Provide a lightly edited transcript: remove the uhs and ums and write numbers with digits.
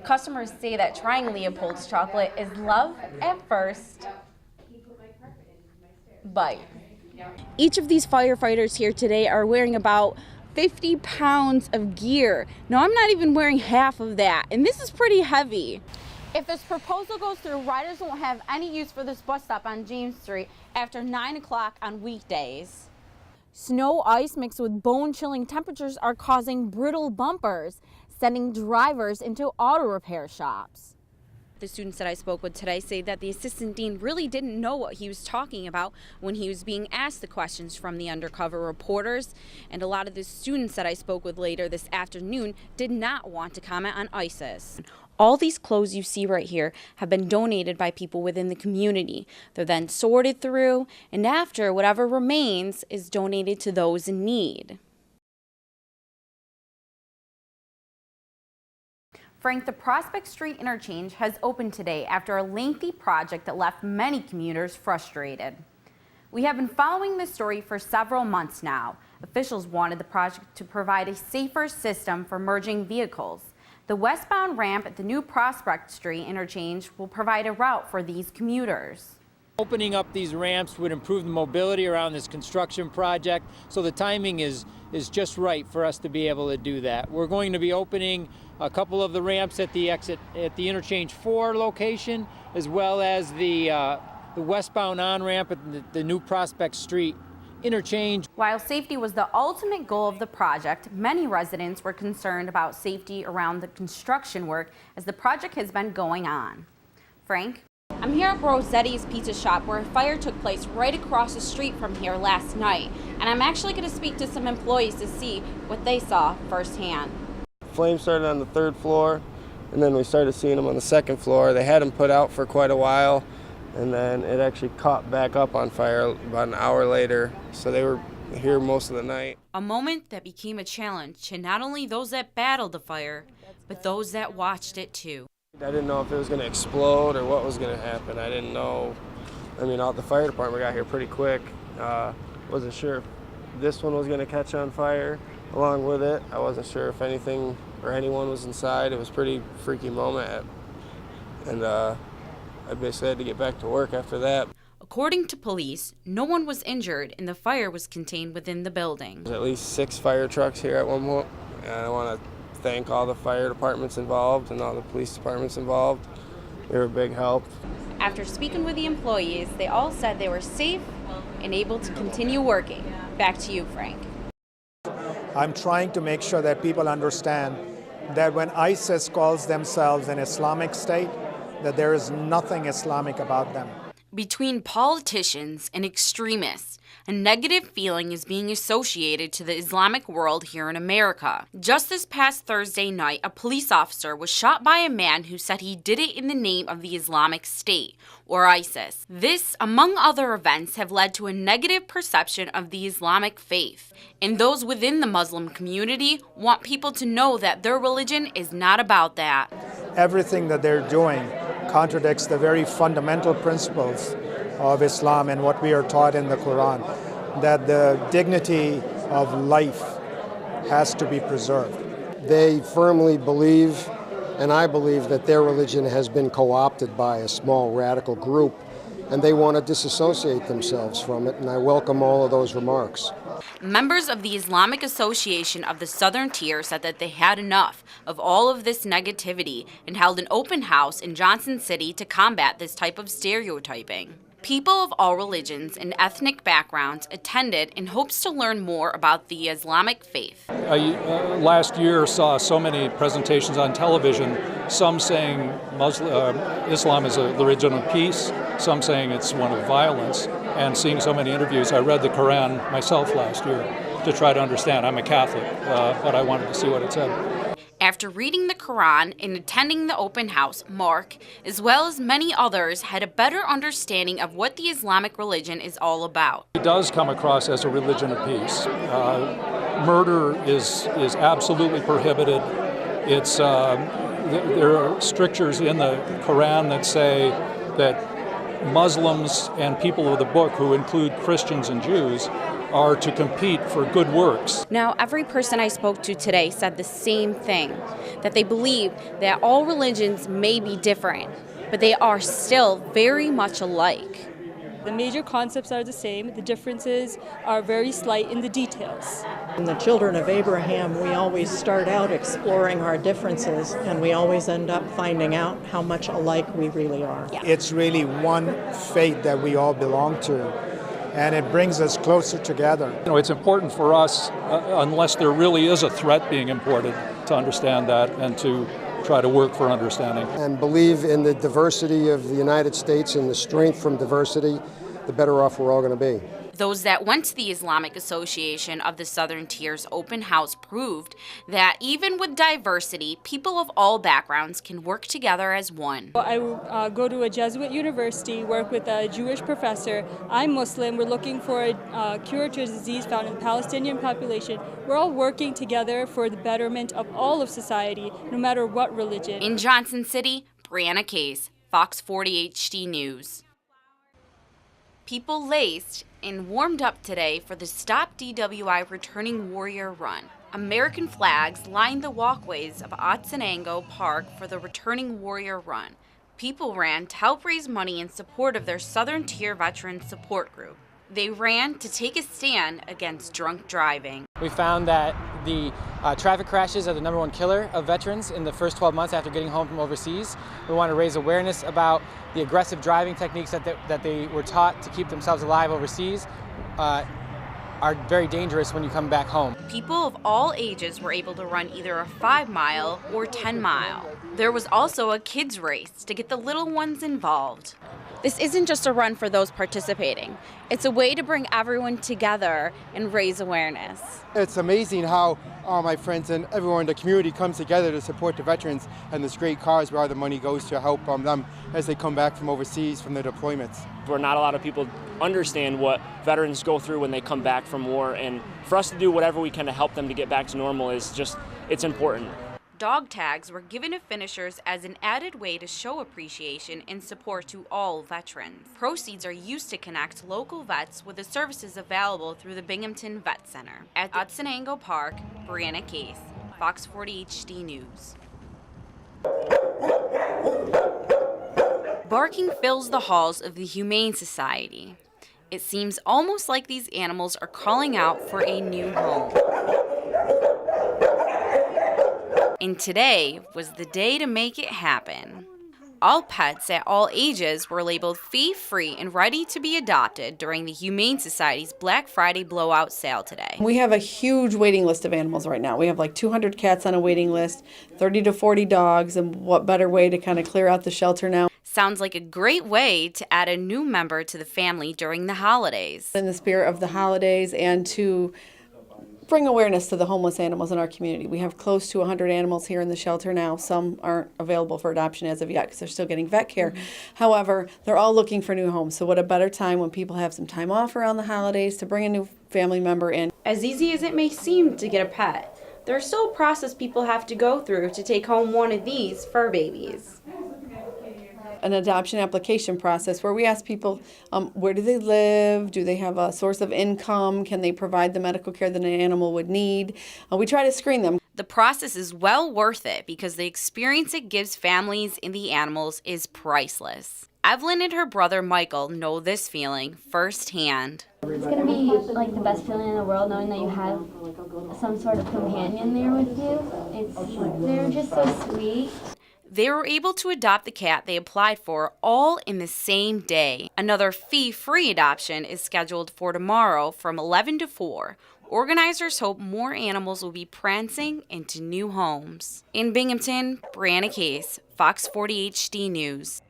Customers say that trying Leopold's chocolate is love at first bite. Each of these firefighters here today are wearing about 50 pounds of gear. Now, I'm not even wearing half of that, and this is pretty heavy. If this proposal goes through, riders won't have any use for this bus stop on James Street after 9 o'clock on weekdays. Snow, ice mixed with bone-chilling temperatures are causing brittle bumpers, sending drivers into auto repair shops. The students that I spoke with today say that the assistant dean really didn't know what he was talking about when he was being asked the questions from the undercover reporters. And a lot of the students that I spoke with later this afternoon did not want to comment on ISIS. All these clothes you see right here have been donated by people within the community. They're then sorted through, and after, whatever remains is donated to those in need. Frank, the Prospect Street interchange has opened today after a lengthy project that left many commuters frustrated. We have been following this story for several months now. Officials wanted the project to provide a safer system for merging vehicles. The westbound ramp at the new Prospect Street interchange will provide a route for these commuters. Opening up these ramps would improve the mobility around this construction project, so the timing is just right for us to be able to do that. We're going to be opening a couple of the ramps at the exit at the Interchange 4 location, as well as the westbound on-ramp at the new Prospect Street interchange. While safety was the ultimate goal of the project, many residents were concerned about safety around the construction work as the project has been going on. Frank? I'm here at Rossetti's Pizza Shop, where a fire took place right across the street from here last night, and I'm actually going to speak to some employees to see what they saw firsthand. Flames started on the 3rd floor, and then we started seeing them on the 2nd floor. They had them put out for quite a while, and then it actually caught back up on fire about an hour later, so they were here most of the night. A moment that became a challenge to not only those that battled the fire, but those that watched it too. I didn't know if it was going to explode or what was going to happen. I didn't know. I mean, the fire department got here pretty quick. Wasn't sure if this one was going to catch on fire along with it. I wasn't sure if anything or anyone was inside. It was a pretty freaky moment. And I basically had to get back to work after that. According to police, no one was injured and the fire was contained within the building. There's at least 6 fire trucks here at one point. And I want to thank all the fire departments involved and all the police departments involved. They were a big help. After speaking with the employees, they all said they were safe and able to continue working. Back to you, Frank. I'm trying to make sure that people understand that when ISIS calls themselves an Islamic state, that there is nothing Islamic about them. Between politicians and extremists, a negative feeling is being associated to the Islamic world here in America. Just this past Thursday night, a police officer was shot by a man who said he did it in the name of the Islamic State, or ISIS. This, among other events, have led to a negative perception of the Islamic faith. And those within the Muslim community want people to know that their religion is not about that. Everything that they're doing contradicts the very fundamental principles of Islam and what we are taught in the Quran, that the dignity of life has to be preserved. They firmly believe, and I believe, that their religion has been co-opted by a small radical group, and they want to disassociate themselves from it, and I welcome all of those remarks. Members of the Islamic Association of the Southern Tier said that they had enough of all of this negativity and held an open house in Johnson City to combat this type of stereotyping. People of all religions and ethnic backgrounds attended in hopes to learn more about the Islamic faith. Last year saw so many presentations on television, some saying Islam is a religion of peace, some saying it's one of violence, and seeing so many interviews. I read the Quran myself last year to try to understand. I'm a Catholic, but I wanted to see what it said. After reading the Quran and attending the open house, Mark, as well as many others, had a better understanding of what the Islamic religion is all about. It does come across as a religion of peace. Murder is absolutely prohibited. There are strictures in the Quran that say that Muslims and people of the book, who include Christians and Jews, are to compete for good works. Now, every person I spoke to today said the same thing, that they believe that all religions may be different, but they are still very much alike. The major concepts are the same. The differences are very slight in the details. In the children of Abraham, we always start out exploring our differences, and we always end up finding out how much alike we really are. It's really one faith that we all belong to, and it brings us closer together. You know, it's important for us, unless there really is a threat being imported, to understand that and to try to work for understanding. And believe in the diversity of the United States and the strength from diversity, the better off we're all going to be. Those that went to the Islamic Association of the Southern Tier's open house proved that even with diversity, people of all backgrounds can work together as one. I go to a Jesuit university, work with a Jewish professor. I'm Muslim. We're looking for a cure to a disease found in the Palestinian population. We're all working together for the betterment of all of society, no matter what religion. In Johnson City, Brianna Case, Fox 40 HD News. People laced and warmed up today for the Stop DWI Returning Warrior Run. American flags lined the walkways of Otsenango Park for the Returning Warrior Run. People ran to help raise money in support of their Southern Tier Veterans Support Group. They ran to take a stand against drunk driving. We found that the traffic crashes are the #1 killer of veterans in the first 12 months after getting home from overseas. We want to raise awareness about the aggressive driving techniques that they were taught to keep themselves alive overseas are very dangerous when you come back home. People of all ages were able to run either a 5-mile or 10-mile. There was also a kids race to get the little ones involved. This isn't just a run for those participating. It's a way to bring everyone together and raise awareness. It's amazing how all my friends and everyone in the community comes together to support the veterans and this great cause where all the money goes to help them as they come back from overseas from their deployments. Where not a lot of people understand what veterans go through when they come back from war, and for us to do whatever we can to help them to get back to normal is just, it's important. Dog tags were given to finishers as an added way to show appreciation and support to all veterans. Proceeds are used to connect local vets with the services available through the Binghamton Vet Center. At Otsenango Park, Brianna Case, Fox 40 HD News. Barking fills the halls of the Humane Society. It seems almost like these animals are calling out for a new home. And today was the day to make it happen. All pets at all ages were labeled fee-free and ready to be adopted during the Humane Society's Black Friday blowout sale today. We have a huge waiting list of animals right now. We have like 200 cats on a waiting list, 30 to 40 dogs, and what better way to kind of clear out the shelter now. Sounds like a great way to add a new member to the family during the holidays. In the spirit of the holidays and to bring awareness to the homeless animals in our community. We have close to 100 animals here in the shelter now. Some aren't available for adoption as of yet because they're still getting vet care. However, they're all looking for new homes. So what a better time when people have some time off around the holidays to bring a new family member in. As easy as it may seem to get a pet, there's still a process people have to go through to take home one of these fur babies. An adoption application process where we ask people where do they live, do they have a source of income, can they provide the medical care that an animal would need. We try to screen them. The process is well worth it because the experience it gives families and the animals is priceless. Evelyn and her brother Michael know this feeling firsthand. It's going to be like the best feeling in the world knowing that you have some sort of companion there with you. They're just so sweet. They were able to adopt the cat they applied for all in the same day. Another fee-free adoption is scheduled for tomorrow from 11 to 4. Organizers hope more animals will be prancing into new homes. In Binghamton, Brianna Case, Fox 40 HD News.